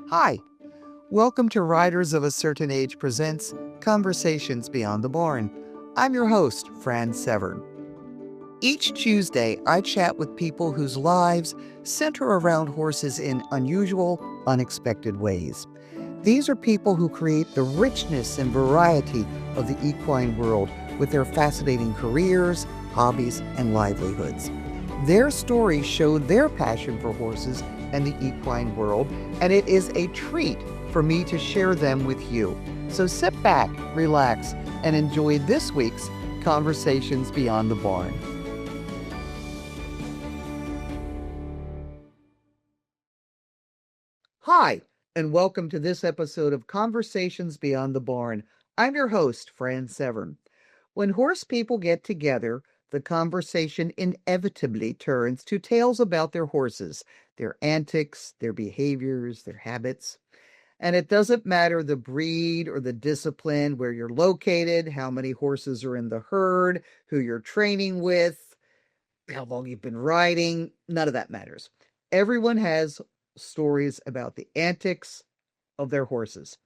Hi, welcome to Riders of a Certain Age presents Conversations Beyond the Barn. I'm your host, Fran Severn. Each Tuesday, I chat with people whose lives center around horses in unusual, unexpected ways. These are people who create the richness and variety of the equine world with their fascinating careers, hobbies, and livelihoods. Their stories show their passion for horses and the equine world, and it is a treat for me to share them with you. So sit back, relax, and enjoy this week's Conversations Beyond the Barn. Hi, and welcome to this episode of Conversations Beyond the Barn. I'm your host, Fran Severn. When horse people get together, the conversation inevitably turns to tales about their horses, their antics, their behaviors, their habits. And it doesn't matter the breed or the discipline, where you're located, how many horses are in the herd, who you're training with, how long you've been riding, none of that matters. Everyone has stories about the antics of their horses.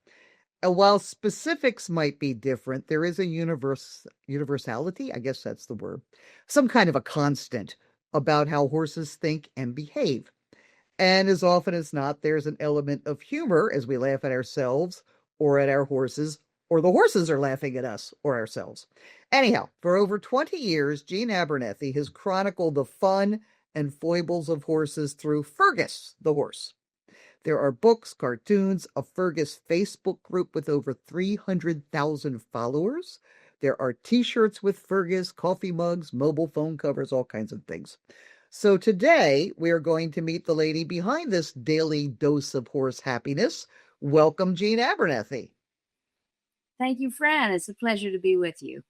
And while specifics might be different, there is a universality, I guess that's the word, some kind of a constant about how horses think and behave. And as often as not, there's an element of humor as we laugh at ourselves or at our horses, or the horses are laughing at us or ourselves. Anyhow, for over 20 years, Jean Abernethy has chronicled the fun and foibles of horses through Fergus, the horse. There are books, cartoons, a Fergus Facebook group with over 300,000 followers. There are t-shirts with Fergus, coffee mugs, mobile phone covers, all kinds of things. So today we are going to meet the lady behind this daily dose of horse happiness. Welcome, Jean Abernethy. Thank you, Fran. It's a pleasure to be with you.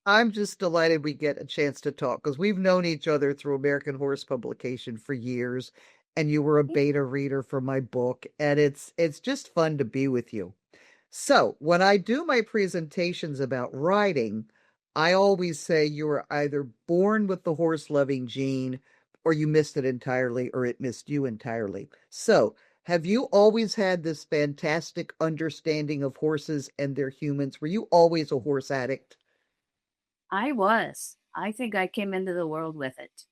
I'm just delighted we get a chance to talk because we've known each other through American Horse Publication for years, and you were a beta reader for my book, and it's just fun to be with you. So when I do my presentations about riding, I always say you were either born with the horse-loving gene, or you missed it entirely, or it missed you entirely. So have you always had this fantastic understanding of horses and their humans? Were you always a horse addict? I was. I think I came into the world with it.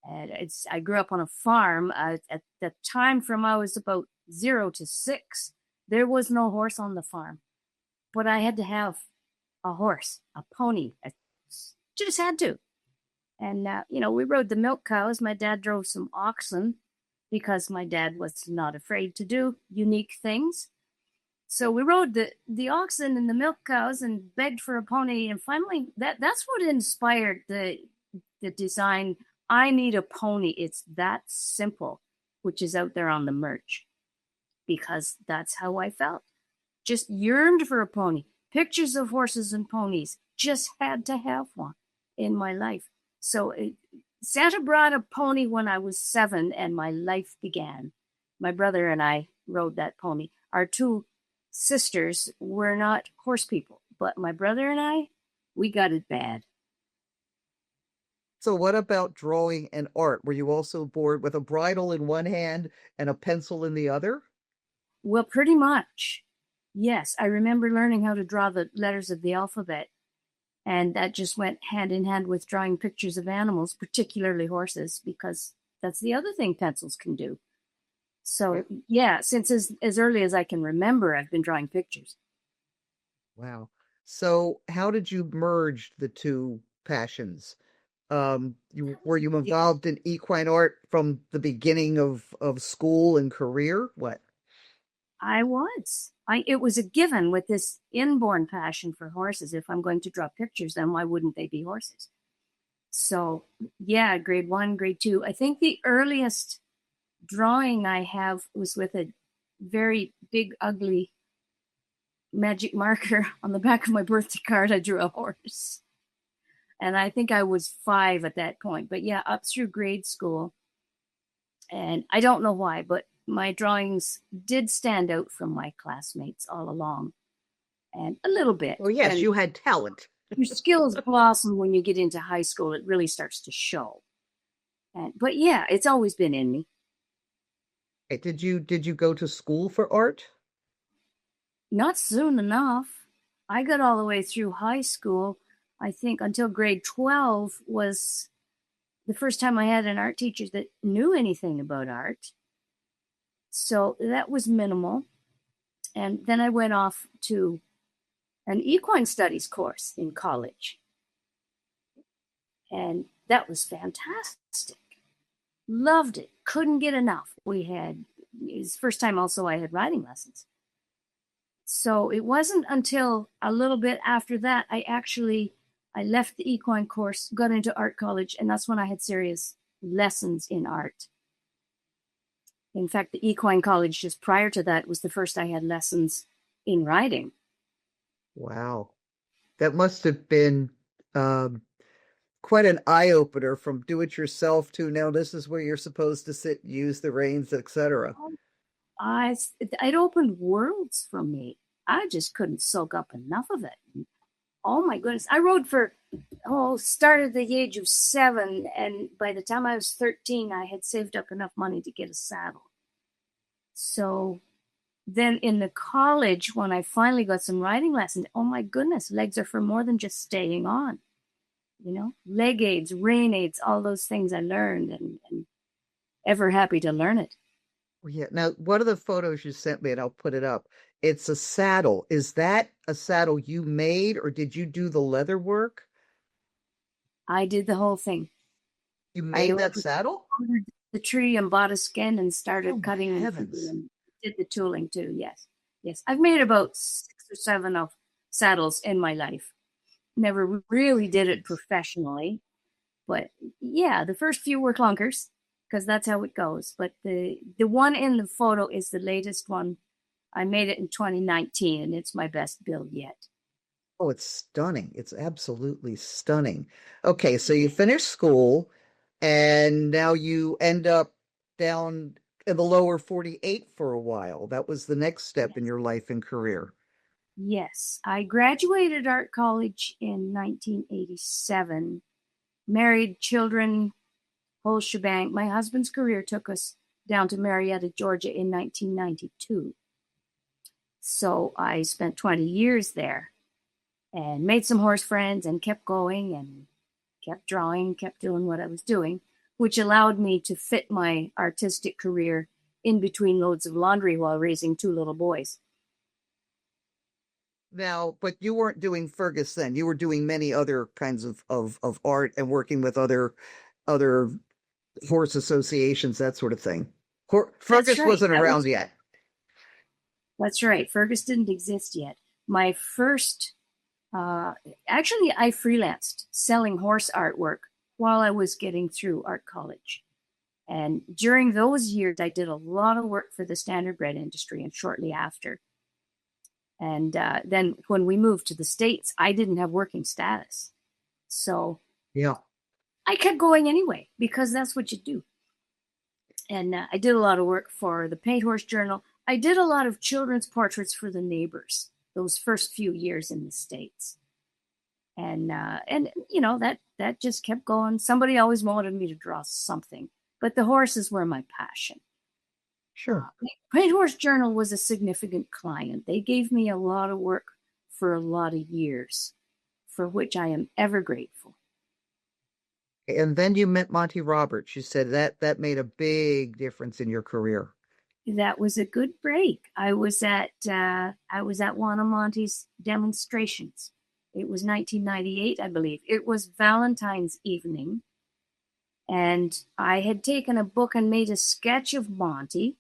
And I grew up on a farm. At the time, from I was about 0 to 6, there was no horse on the farm. But I had to have a horse, a pony. I just had to. And, we rode the milk cows. My dad drove some oxen because my dad was not afraid to do unique things. So we rode the oxen and the milk cows and begged for a pony. And finally, that's what inspired the design. I need a pony. It's that simple, which is out there on the merch, because that's how I felt. Just yearned for a pony. Pictures of horses and ponies. Just had to have one in my life. So Santa brought a pony when I was 7, and my life began. My brother and I rode that pony. Our 2 sisters were not horse people, but my brother and I, we got it bad. So what about drawing and art? Were you also bored with a bridle in one hand and a pencil in the other? Well, pretty much. Yes, I remember learning how to draw the letters of the alphabet, and that just went hand in hand with drawing pictures of animals, particularly horses, because that's the other thing pencils can do. So, yeah, since as early as I can remember, I've been drawing pictures. Wow. So how did you merge the two passions? Were you involved in equine art from the beginning of school and career? What? I was. It was a given with this inborn passion for horses. If I'm going to draw pictures, then why wouldn't they be horses? So, yeah, grade 1, grade 2. I think the earliest drawing I have was with a very big, ugly magic marker on the back of my birthday card. I drew a horse. And I think I was 5 at that point. But yeah, up through grade school. And I don't know why, but my drawings did stand out from my classmates all along. And a little bit. Oh, yes, and you had talent. your skills blossom when you get into high school. It really starts to show. But yeah, it's always been in me. Did you go to school for art? Not soon enough. I got all the way through high school. I think until grade 12 was the first time I had an art teacher that knew anything about art. So that was minimal. And then I went off to an equine studies course in college. And that was fantastic. Loved it. Couldn't get enough. It was the first time also I had riding lessons. So it wasn't until a little bit after that I left the equine course, got into art college, and that's when I had serious lessons in art. In fact, the equine college just prior to that was the first I had lessons in riding. Wow. That must have been um, quite an eye opener from do it yourself to now this is where you're supposed to sit, use the reins, etc. I it opened worlds for me. I just couldn't soak up enough of it. Oh my goodness. I rode for started at the age of 7, and by the time I was 13 I had saved up enough money to get a saddle. So then in the college, when I finally got some riding lessons, oh my goodness, legs are for more than just staying on. Leg aids, rein aids, all those things I learned, and ever happy to learn it. Well, yeah. Now, one of the photos you sent me, and I'll put it up. It's a saddle. Is that a saddle you made, or did you do the leather work? I did the whole thing. You I made that saddle? ordered the tree and bought a skin and Oh started my cutting heavens. and did the tooling too. Yes. Yes. I've made about 6 or 7 of saddles in my life. Never really did it professionally, but yeah, the first few were clunkers because that's how it goes. But the one in the photo is the latest one. I made it in 2019 and it's my best build yet. Oh, it's stunning. It's absolutely stunning. Okay, so you finish school and now you end up down in the lower 48 for a while. That was the next step in Yes. your life and career. Yes, I graduated art college in 1987, married, children, whole shebang. My husband's career took us down to Marietta, Georgia in 1992. So I spent 20 years there and made some horse friends and kept going and kept drawing, kept doing what I was doing, which allowed me to fit my artistic career in between loads of laundry while raising 2 little boys. Now, but you weren't doing Fergus then. You were doing many other kinds of art and working with other horse associations, that sort of thing. That's Fergus right. wasn't around yet. That's right. Fergus didn't exist yet. My first, actually, I freelanced selling horse artwork while I was getting through art college. And during those years, I did a lot of work for the standardbred industry and shortly after. And then when we moved to the States, I didn't have working status. So Yeah. I kept going anyway, because that's what you do. And I did a lot of work for the Paint Horse Journal. I did a lot of children's portraits for the neighbors those first few years in the States. And that just kept going. Somebody always wanted me to draw something, but the horses were my passion. Sure. Paint Horse Journal was a significant client. They gave me a lot of work for a lot of years, for which I am ever grateful. And then you met Monty Roberts. You said that made a big difference in your career. That was a good break. I was at one of Monty's demonstrations. It was 1998, I believe. It was Valentine's evening, and I had taken a book and made a sketch of Monty.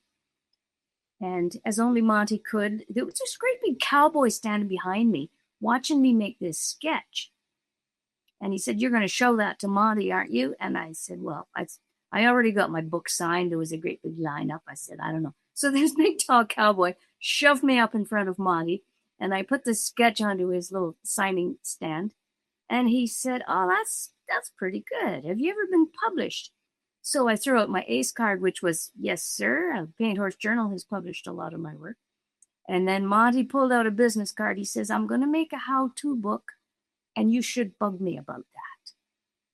And as only Monty could, there was this great big cowboy standing behind me, watching me make this sketch. And he said, "You're going to show that to Monty, aren't you?" And I said, "Well, I already got my book signed. There was a great big lineup." I said, "I don't know." So this big tall cowboy shoved me up in front of Monty, and I put the sketch onto his little signing stand. And he said, "Oh, that's pretty good. Have you ever been published?" So I threw out my ace card, which was, "Yes, sir. Paint Horse Journal has published a lot of my work." And then Monty pulled out a business card. He says, "I'm going to make a how-to book, and you should bug me about that."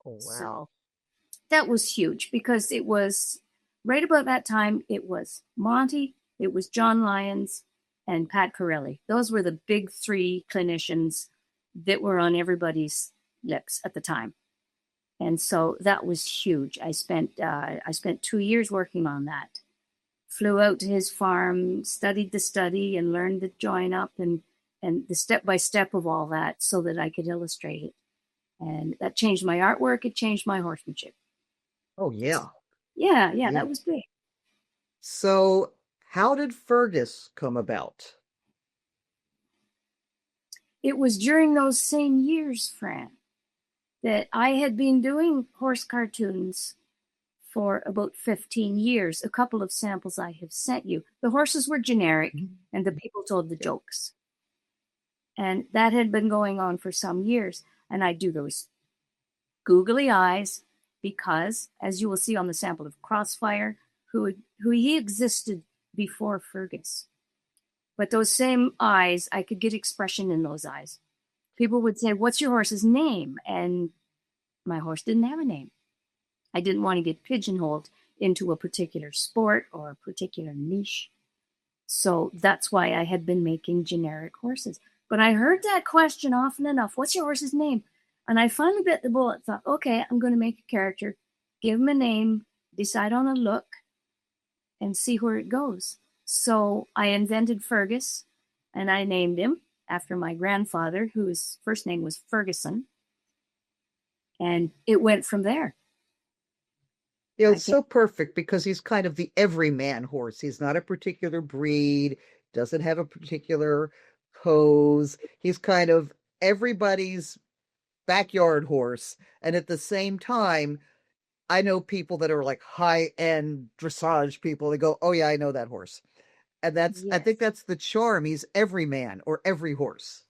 Oh, wow. So that was huge because it was right about that time, it was Monty, it was John Lyons, and Pat Corelli. Those were the big three clinicians that were on everybody's lips at the time. And so that was huge. I spent 2 years working on that. Flew out to his farm, studied the study, and learned the join up and the step by step of all that, so that I could illustrate it. And that changed my artwork. It changed my horsemanship. Oh, yeah. Yeah, that was big. So, how did Fergus come about? It was during those same years, Fran, that I had been doing horse cartoons for about 15 years. A couple of samples I have sent you. The horses were generic, and the people told the jokes. And that had been going on for some years. And I do those googly eyes because, as you will see on the sample of Crossfire, who he existed before Fergus. But those same eyes, I could get expression in those eyes. People would say, "What's your horse's name?" And my horse didn't have a name. I didn't want to get pigeonholed into a particular sport or a particular niche. So that's why I had been making generic horses. But I heard that question often enough, "What's your horse's name?" And I finally bit the bullet, thought, okay, I'm going to make a character, give him a name, decide on a look, and see where it goes. So I invented Fergus, and I named him after my grandfather, whose first name was Ferguson. And it went from there. Yeah, it's so perfect because he's kind of the everyman horse. He's not a particular breed, doesn't have a particular pose. He's kind of everybody's backyard horse. And at the same time, I know people that are like high-end dressage people. They go, "Oh yeah, I know that horse." And I think that's the charm. He's every man or every horse.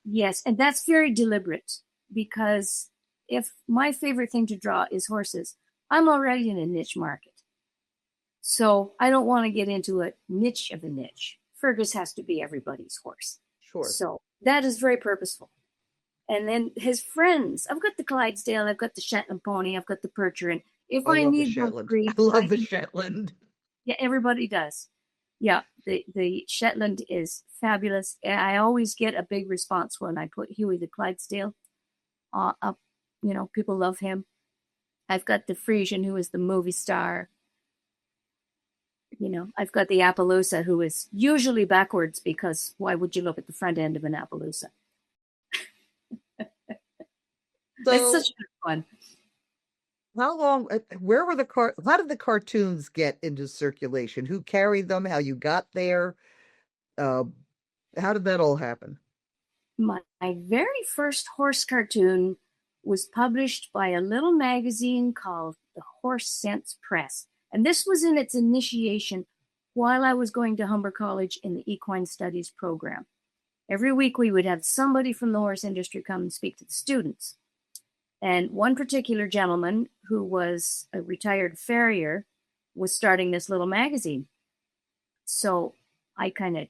Yes, and that's very deliberate, because if my favorite thing to draw is horses, I'm already in a niche market. So I don't want to get into a niche of a niche. Fergus has to be everybody's horse. Sure. So that is very purposeful. And then his friends, I've got the Clydesdale, I've got the Shetland pony, I've got the Percher, and if I need those breeds, I love the Shetland. Yeah, everybody does. Yeah, the Shetland is fabulous. I always get a big response when I put Huey the Clydesdale up. You know, people love him. I've got the Frisian, who is the movie star. You know, I've got the Appaloosa, who is usually backwards, because why would you look at the front end of an Appaloosa? So, it's such good fun. How did the cartoons get into circulation? Who carried them? How you got there? How did that all happen? My very first horse cartoon was published by a little magazine called the Horse Sense Press. And this was in its initiation while I was going to Humber College in the Equine Studies program. Every week we would have somebody from the horse industry come and speak to the students. And one particular gentleman, who was a retired farrier, was starting this little magazine. So I kind of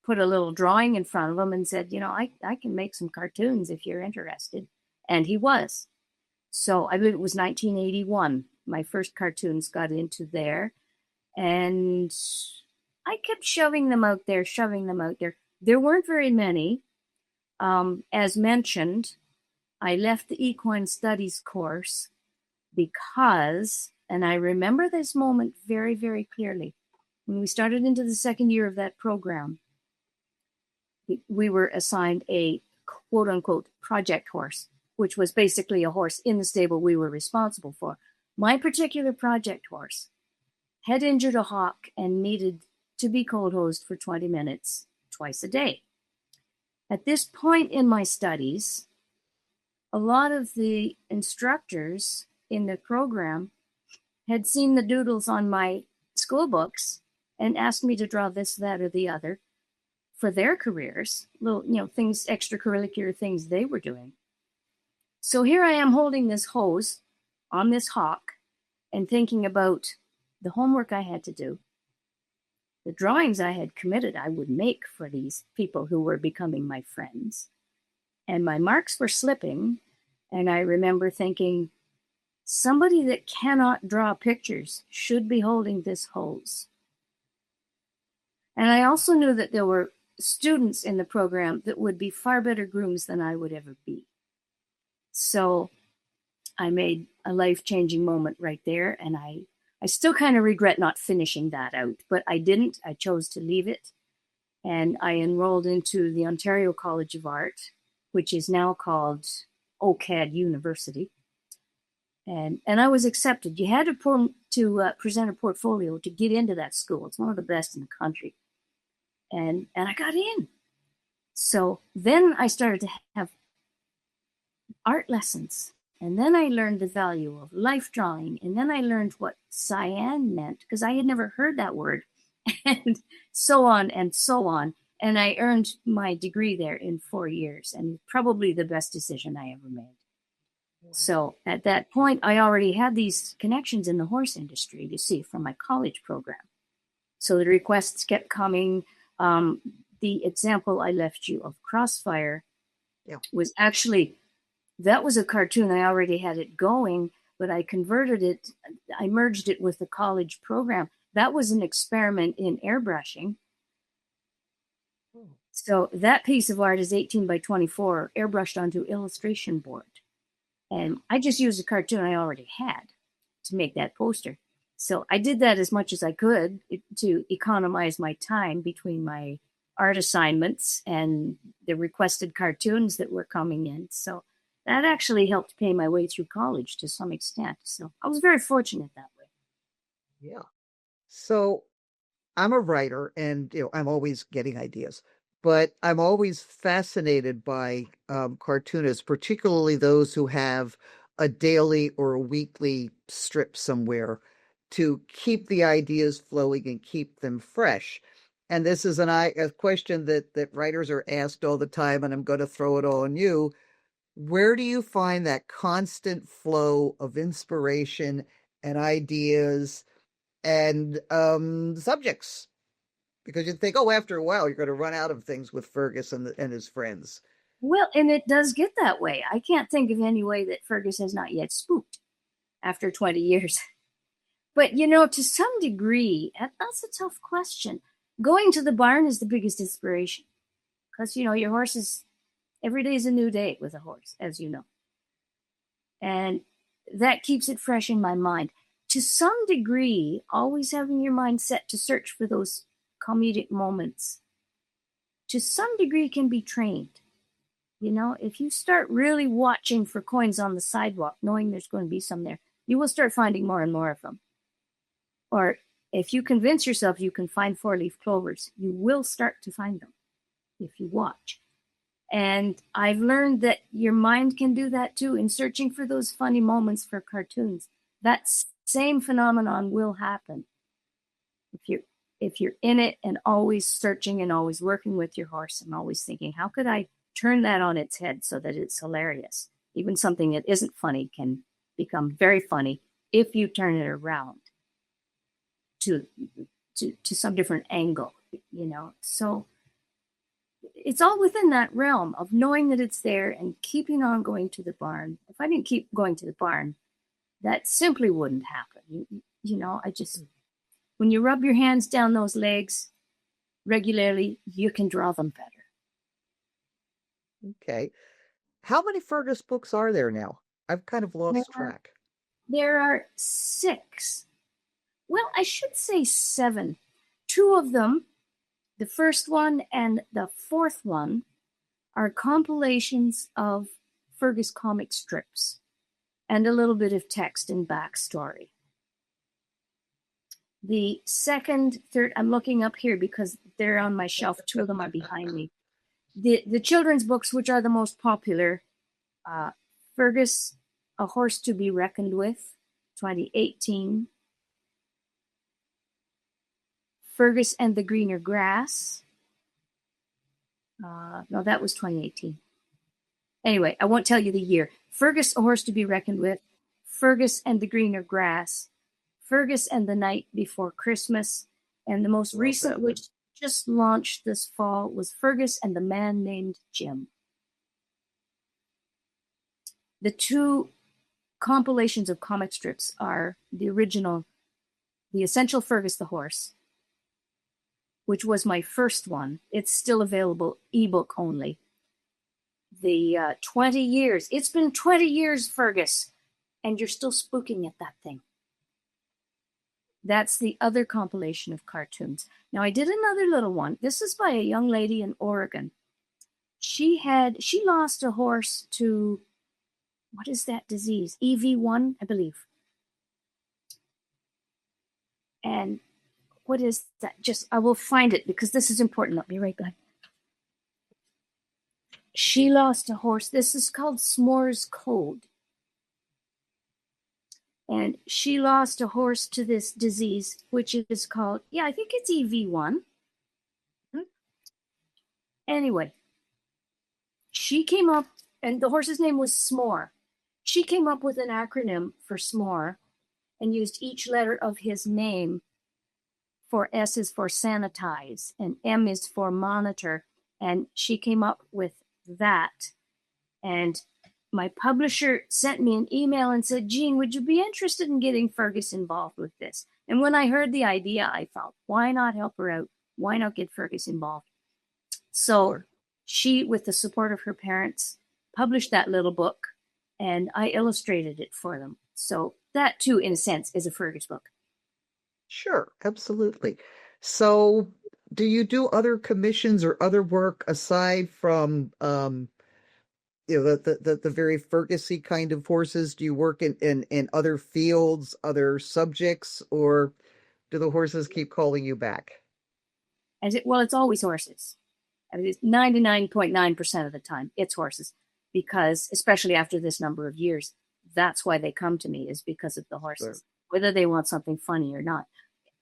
put a little drawing in front of him and said, you know, I can make some cartoons if you're interested. And he was. So I believe it was 1981. My first cartoons got into there. And I kept shoving them out there. There weren't very many. As mentioned, I left the Equine Studies course because, and I remember this moment very, very clearly, when we started into the second year of that program, we were assigned a quote-unquote project horse, which was basically a horse in the stable we were responsible for. My particular project horse had injured a hock and needed to be cold hosed for 20 minutes twice a day. At this point in my studies, a lot of the instructors in the program had seen the doodles on my school books and asked me to draw this, that, or the other for their careers, little, things, extracurricular things they were doing. So here I am holding this hose on this hawk and thinking about the homework I had to do, the drawings I had committed I would make for these people who were becoming my friends. And my marks were slipping, and I remember thinking, somebody that cannot draw pictures should be holding this hose. And I also knew that there were students in the program that would be far better grooms than I would ever be. So I made a life-changing moment right there, and I still kind of regret not finishing that out, but I didn't. I chose to leave it, and I enrolled into the Ontario College of Art, which is now called OCAD University, and I was accepted. You had to present a portfolio to get into that school. It's one of the best in the country, and I got in. So then I started to have art lessons. And then I learned the value of life drawing. And then I learned what cyan meant, because I had never heard that word. And so on and so on. And I earned my degree there in 4 years, and probably the best decision I ever made. So at that point, I already had these connections in the horse industry, you see, from my college program. So the requests kept coming. The example I left you of Crossfire was actually... that was a cartoon. I already had it going, but I converted it. I merged it with the college program. That was an experiment in airbrushing. So that piece of art is 18 by 24, airbrushed onto illustration board. And I just used a cartoon I already had to make that poster. So I did that as much as I could to economize my time between my art assignments and the requested cartoons that were coming in. So that actually helped pay my way through college to some extent. So I was very fortunate that way. Yeah. So I'm a writer, and I'm always getting ideas, but I'm always fascinated by cartoonists, particularly those who have a daily or a weekly strip somewhere to keep the ideas flowing and keep them fresh. And this is a question that writers are asked all the time, and I'm going to throw it all on you. Where do you find that constant flow of inspiration and ideas and subjects? Because you'd think, oh, after a while, you're going to run out of things with Fergus and his friends. Well, and it does get that way. I can't think of any way that Fergus has not yet spooked after 20 years. But, to some degree, that's a tough question. Going to the barn is the biggest inspiration because, your horse is... every day is a new day with a horse, as you know. And that keeps it fresh in my mind. To some degree, always having your mind set to search for those comedic moments, to some degree can be trained. If you start really watching for coins on the sidewalk, knowing there's going to be some there, you will start finding more and more of them. Or if you convince yourself you can find four-leaf clovers, you will start to find them if you watch. And I've learned that your mind can do that too in searching for those funny moments for cartoons. That same phenomenon will happen if you're in it and always searching and always working with your horse and always thinking, how could I turn that on its head so that it's hilarious? Even something that isn't funny can become very funny if you turn it around to some different angle, So it's all within that realm of knowing that it's there and keeping on going to the barn. If I didn't keep going to the barn, that simply wouldn't happen. When you rub your hands down those legs regularly, you can draw them better. Okay. How many Fergus books are there now? I've kind of lost track. There are 6. Well, I should say 7. 2 of them, the first one and the 4th one, are compilations of Fergus comic strips and a little bit of text and backstory. The second, third, I'm looking up here because they're on my shelf. 2 of them are behind me. The children's books, which are the most popular, Fergus, A Horse to be Reckoned With, 2018. Fergus and the Greener Grass. No, that was 2018. Anyway, I won't tell you the year. Fergus, A Horse to be Reckoned With, Fergus and the Greener Grass, Fergus and the Night Before Christmas, and the most recent, which just launched this fall, was Fergus and the Man Named Jim. The 2 compilations of comic strips are the original, The Essential Fergus the Horse, which was my first one. It's still available, ebook only. The 20 years. It's been 20 years, Fergus, and you're still spooking at that thing. That's the other compilation of cartoons. Now, I did another little one. This is by a young lady in Oregon. She lost a horse to, what is that disease? EV1, I believe. And what is that? I will find it because this is important. I'll be right back. She lost a horse. This is called S'more's Code. And she lost a horse to this disease, which is called, I think it's EV1. Anyway, she came up, and the horse's name was S'more. She came up with an acronym for S'more and used each letter of his name. For S is for sanitize, and M is for monitor. And she came up with that. And my publisher sent me an email and said, Jean, would you be interested in getting Fergus involved with this? And when I heard the idea, I thought, why not help her out? Why not get Fergus involved? So she, with the support of her parents, published that little book, and I illustrated it for them. So that, too, in a sense, is a Fergus book. Sure, absolutely. So do you do other commissions or other work aside from the very Fergusy kind of horses? Do you work in other fields, other subjects, or do the horses keep calling you back? It's always horses. I mean, it's 99.9% of the time it's horses, because especially after this number of years, that's why they come to me, is because of the horses, sure. Whether they want something funny or not.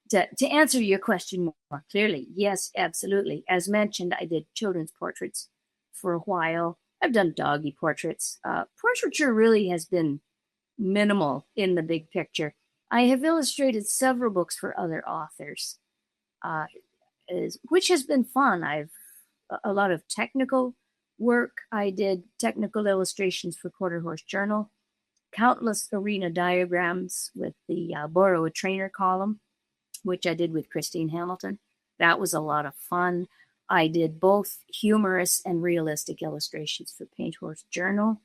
To answer your question more clearly, yes, absolutely. As mentioned, I did children's portraits for a while. I've done doggy portraits. Portraiture really has been minimal in the big picture. I have illustrated several books for other authors, which has been fun. I've a lot of technical work. I did technical illustrations for Quarter Horse Journal, countless arena diagrams with the Borrow a Trainer column, which I did with Christine Hamilton. That was a lot of fun. I did both humorous and realistic illustrations for Paint Horse Journal.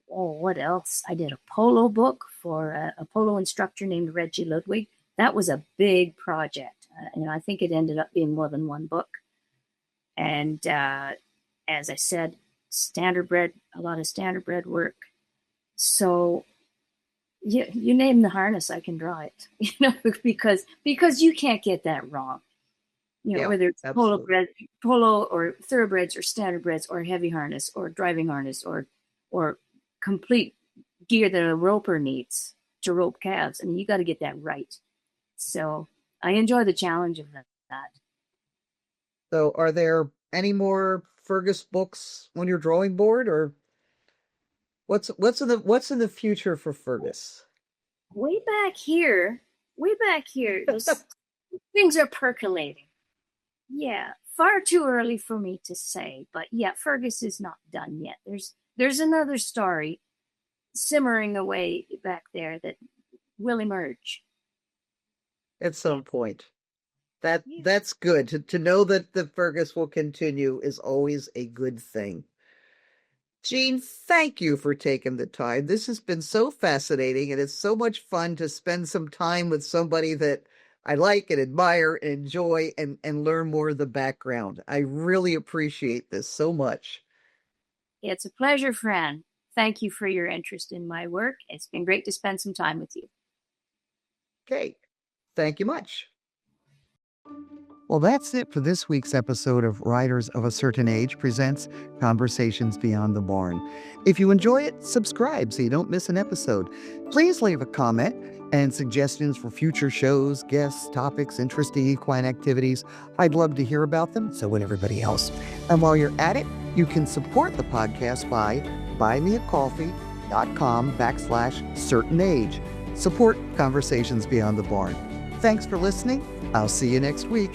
What else? I did a polo book for a polo instructor named Reggie Ludwig. That was a big project. And I think it ended up being more than one book. And as I said, a lot of standardbred work. So you name the harness, I can draw it, because you can't get that wrong. Whether it's polo or thoroughbreds or standardbreds or heavy harness or driving harness or complete gear that a roper needs to rope calves. I mean, you got to get that right. So I enjoy the challenge of that. So are there any more Fergus books on your drawing board, or what's in the future for Fergus? Way back here, those things are percolating. Yeah, far too early for me to say, but yeah, Fergus is not done yet. There's another story simmering away back there that will emerge at some point. That's good. To know that the Fergus will continue is always a good thing. Jean, thank you for taking the time. This has been so fascinating, and it's so much fun to spend some time with somebody that I like and admire and enjoy and learn more of the background. I really appreciate this so much. It's a pleasure, Fran. Thank you for your interest in my work. It's been great to spend some time with you. Okay. Thank you much. Well, that's it for this week's episode of Writers of a Certain Age presents Conversations Beyond the Barn. If you enjoy it, subscribe so you don't miss an episode. Please leave a comment and suggestions for future shows, guests, topics, interesting equine activities. I'd love to hear about them, so would everybody else. And while you're at it, you can support the podcast by buymeacoffee.com/certainage. Support Conversations Beyond the Barn. Thanks for listening. I'll see you next week.